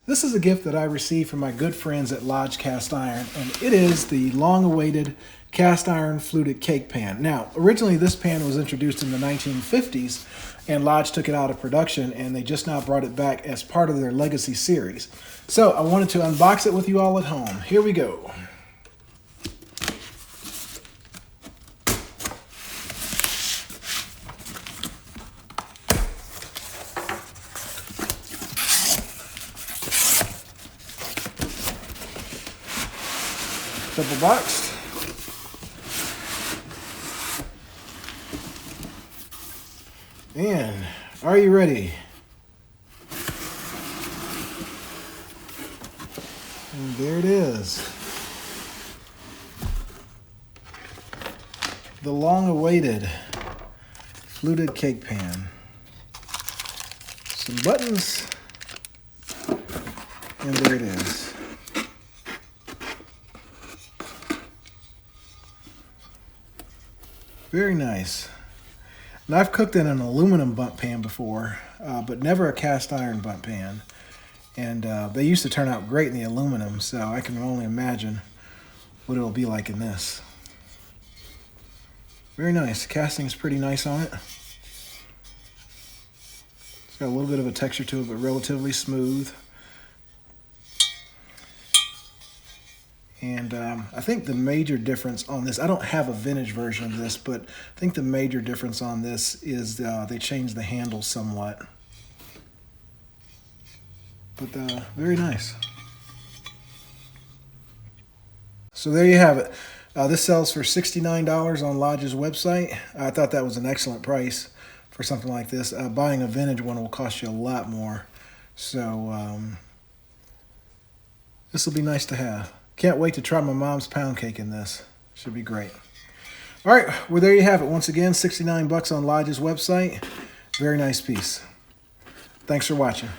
This is a gift that I received from my good friends at Lodge Cast Iron, and it is the long-awaited cast iron fluted cake pan. Now, originally this pan was introduced in the 1950s, and Lodge took it out of production, and they just now brought it back as part of their Legacy series. So I wanted to unbox it with you all at home. Here we go. Double boxed. And are you ready? And there it is. The long-awaited fluted cake pan. Some buttons, and there it is. Very nice. Now, I've cooked in an aluminum Bundt pan before, but never a cast iron Bundt pan. And they used to turn out great in the aluminum, so I can only imagine what it'll be like in this. Very nice. Casting is pretty nice on it. It's got a little bit of a texture to it, but relatively smooth. And I think the major difference on this, I don't have a vintage version of this, but I think the major difference on this is they changed the handle somewhat. But very nice. So there you have it. This sells for $69 on Lodge's website. I thought that was an excellent price for something like this. Buying a vintage one will cost you a lot more. So this will be nice to have. Can't wait to try my mom's pound cake in this. Should be great. All right, well, there you have it. Once again, 69 bucks on Lodge's website. Very nice piece. Thanks for watching.